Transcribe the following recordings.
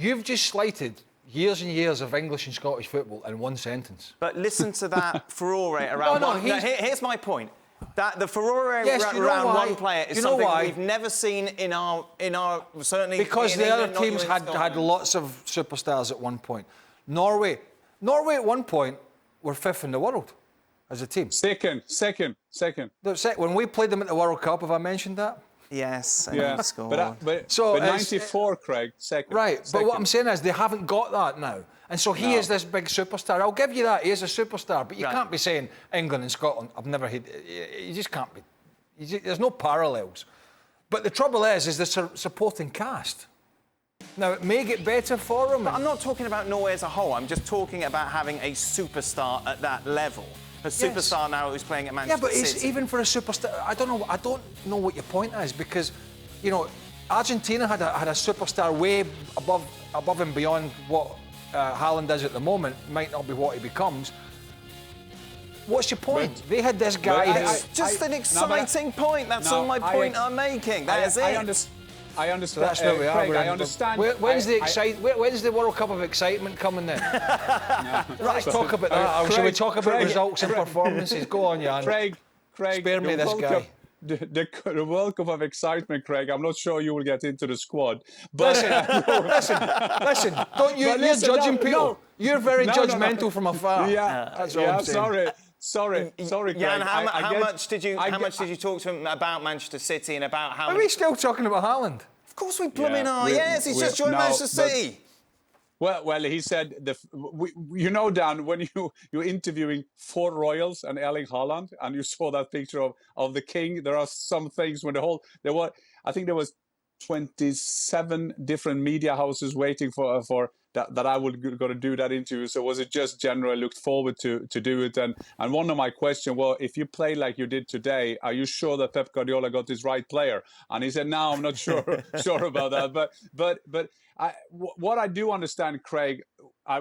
You've just slighted years and years of English and Scottish football in one sentence. But listen to that furore around here's my point. That the furore around one player is something we've never seen in our certainly because the England, other teams had lots of superstars at one point. Norway at one point were 5th in the world as a team. Second. When we played them at the World Cup, have I mentioned that? Yes, and yeah. he scored. But 94, Craig, second. Right, but what I'm saying is they haven't got that now. And so he is this big superstar. I'll give you that, he is a superstar, but you can't be saying England and Scotland, I've never had... You just can't be... There's no parallels. But the trouble is the supporting cast. Now, it may get better for them. But I'm not talking about Norway as a whole. I'm just talking about having a superstar at that level. A superstar now who's playing at Manchester City. Yeah, but even for a superstar, I don't know what your point is, because, you know, Argentina had a superstar way above and beyond what Haaland is at the moment. Might not be what he becomes. What's your point? They had this guy. It's just an exciting point. That's all my point I'm making. That's it. I understand. That's where we are. Craig, I understand. When's the World Cup of excitement coming then? Let's talk about that. Or shall we talk about results and performances? Go on, Jan. Craig, spare me this guy. The World Cup of excitement, Craig. I'm not sure you will get into the squad. But listen. Don't you? You're judging people. No, you're very judgmental from afar. Yeah, that's all I'm saying. Sorry, Craig. Jan, how much did you talk to him about Manchester City and about how? Are we still talking about Haaland? Of course we blooming are. Yes, he's just joined Manchester City. Well, he said, you know, Dan, when you're interviewing 4 royals and Erling Haaland, and you saw that picture of the king, there are some things when I think there was 27 different media houses waiting for that I would go to do that interview. So was it just general? I looked forward to do it. And one of my questions, well, if you play like you did today, are you sure that Pep Guardiola got his right player? And he said, no, I'm not sure about that. But what I do understand, Craig,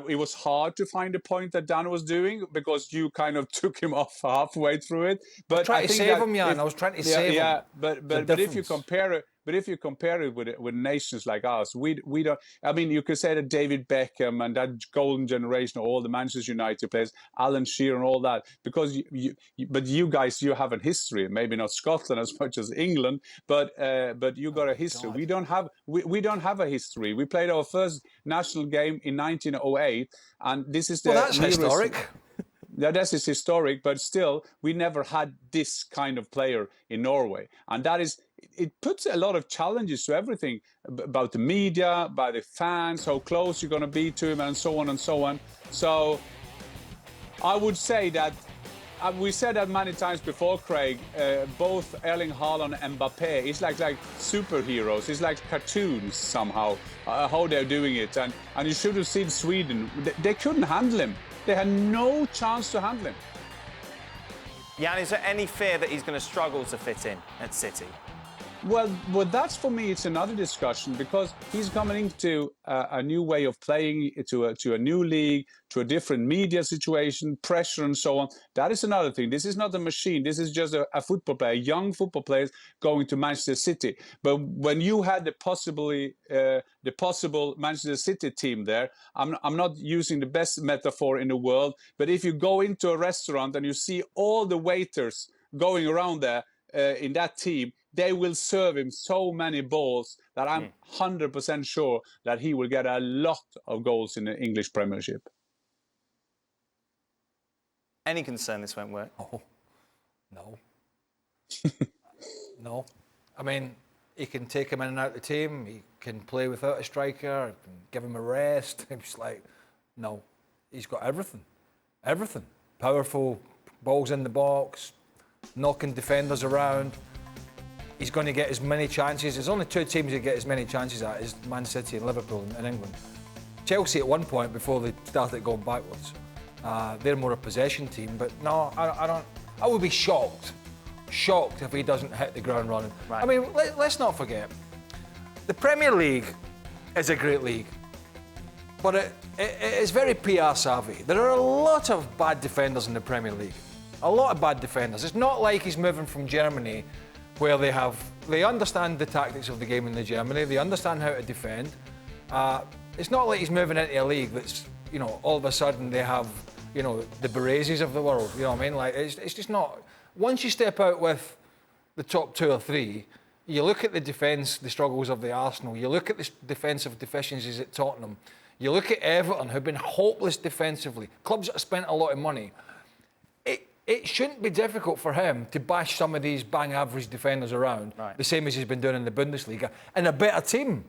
it was hard to find the point that Dan was doing because you kind of took him off halfway through it. But I was trying to save him, Jan. I was trying to save him. Yeah, but if you compare it. But if you compare it with nations like us, we don't. I mean, you could say that David Beckham and that golden generation of all the Manchester United players, Alan Shearer and all that, because but you guys, you have a history. Maybe not Scotland as much as England, but you got a history. We don't have a history. We played our first national game in 1908, and this is that's historic. Yeah, that is historic, but still, we never had this kind of player in Norway. And that is, it puts a lot of challenges to everything about the media, by the fans, how close you're going to be to him, and so on and so on. So I would say that, we said that many times before, Craig, both Erling Haaland and Mbappé, it's like superheroes. It's like cartoons somehow, how they're doing it. And you should have seen Sweden. They couldn't handle him. They had no chance to handle him. Jan, is there any fear that he's going to struggle to fit in at City? Well, that's for me, it's another discussion because he's coming into a new way of playing, to a new league, to a different media situation, pressure and so on. That is another thing. This is not a machine. This is just a football player, young football players going to Manchester City. But when you had the possible Manchester City team there, I'm not using the best metaphor in the world, but if you go into a restaurant and you see all the waiters going around there in that team, they will serve him so many balls that I'm 100% sure that he will get a lot of goals in the English Premiership. Any concern this won't work? Oh, no. No. I mean, he can take him in and out of the team. He can play without a striker. Can give him a rest. It's like, no. He's got everything. Everything. Powerful, balls in the box, knocking defenders around. He's going to get as many chances. There's only 2 teams that get as many chances at as Man City and Liverpool in England. Chelsea at one point, before they started going backwards, they're more a possession team. But no, I don't. I would be shocked if he doesn't hit the ground running. Right. I mean, let's not forget, the Premier League is a great league, but it is very PR savvy. There are a lot of bad defenders in the Premier League. A lot of bad defenders. It's not like he's moving from Germany, where they understand the tactics of the game in Germany, they understand how to defend. It's not like he's moving into a league that's, you know, all of a sudden they have, you know, the Berezzes of the world. You know what I mean? Like, it's just not. Once you step out with the top 2 or 3, you look at the defence, the struggles of the Arsenal. You look at the defensive deficiencies at Tottenham. You look at Everton, who've been hopeless defensively. Clubs that have spent a lot of money. It shouldn't be difficult for him to bash some of these bang average defenders around, the same as he's been doing in the Bundesliga, and a better team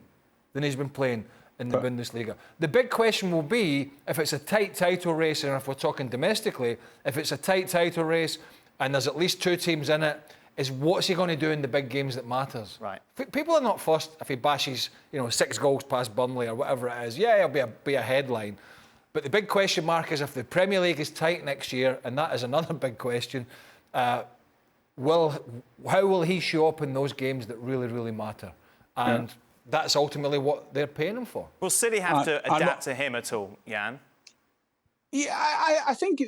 than he's been playing in the Bundesliga. The big question will be, if it's a tight title race, and if we're talking domestically, if it's a tight title race and there's at least 2 teams in it, is what's he going to do in the big games that matters? Right. People are not fussed if he bashes, you know, 6 goals past Burnley or whatever it is. Yeah, it'll be a headline. But the big question mark is if the Premier League is tight next year, and that is another big question, how will he show up in those games that really, really matter? And that's ultimately what they're paying him for. Will City have to adapt to him at all, Jan? Yeah, I think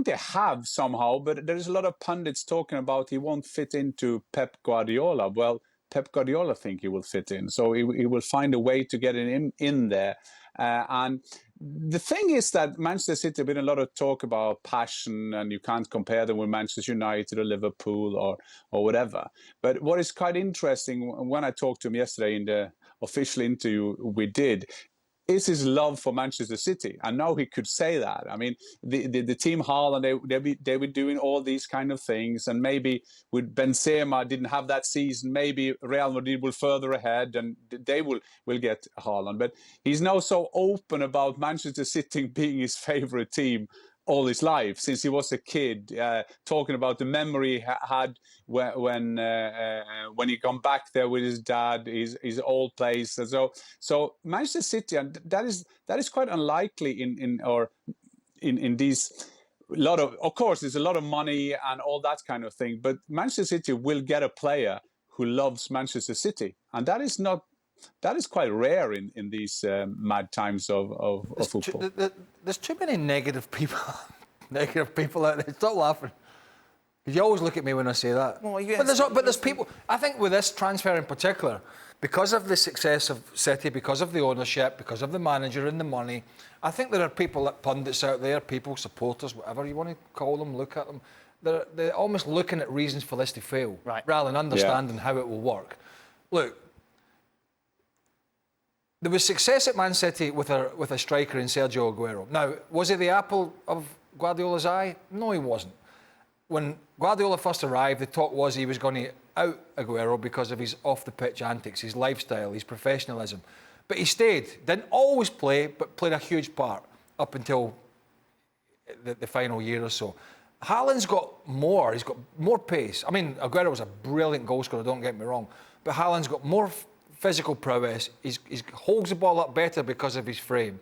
they have somehow, but there's a lot of pundits talking about he won't fit into Pep Guardiola. Well, Pep Guardiola think he will fit in, so he will find a way to get him in there. And the thing is that Manchester City have been a lot of talk about passion, and you can't compare them with Manchester United or Liverpool or whatever. But what is quite interesting, when I talked to him yesterday in the official interview we did, is his love for Manchester City. And now he could say that. I mean, the team Haaland, they were doing all these kind of things. And maybe with Benzema didn't have that season, maybe Real Madrid will further ahead and they will get Haaland. But he's now so open about Manchester City being his favourite team all his life, since he was a kid, talking about the memory he had when he come back there with his dad, his old place. And so Manchester City, and that is quite unlikely in these lot of course there's a lot of money and all that kind of thing, but Manchester City will get a player who loves Manchester City, and that is quite rare in these mad times of football. There's too many negative people out there. Stop laughing. Because you always look at me when I say that. Well, yes, but there's people. I think with this transfer in particular, because of the success of City, because of the ownership, because of the manager and the money, I think there are people, like pundits out there, people, supporters, whatever you want to call them, look at them. They're almost looking at reasons for this to fail, rather than understanding how it will work. Look. There was success at Man City with a striker in Sergio Aguero. Now, was he the apple of Guardiola's eye? No, he wasn't. When Guardiola first arrived, the talk was he was going to out Aguero because of his off-the-pitch antics, his lifestyle, his professionalism. But he stayed. Didn't always play, but played a huge part up until the final year or so. Haaland's got more. He's got more pace. I mean, Aguero was a brilliant goal scorer, don't get me wrong. But Haaland's got more physical prowess. He holds the ball up better because of his frame.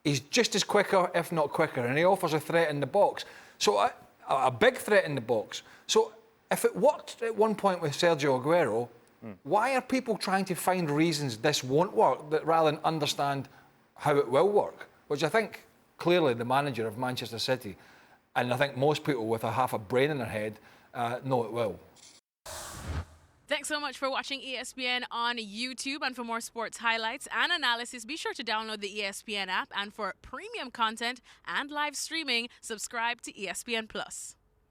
He's just as quicker, if not quicker, and he offers a threat in the box. So a big threat in the box. So if it worked at one point with Sergio Aguero, why are people trying to find reasons this won't work rather than understand how it will work? Which I think clearly the manager of Manchester City, and I think most people with half a brain in their head, know it will. Thanks so much for watching ESPN on YouTube. And for more sports highlights and analysis, be sure to download the ESPN app. And for premium content and live streaming, subscribe to ESPN Plus.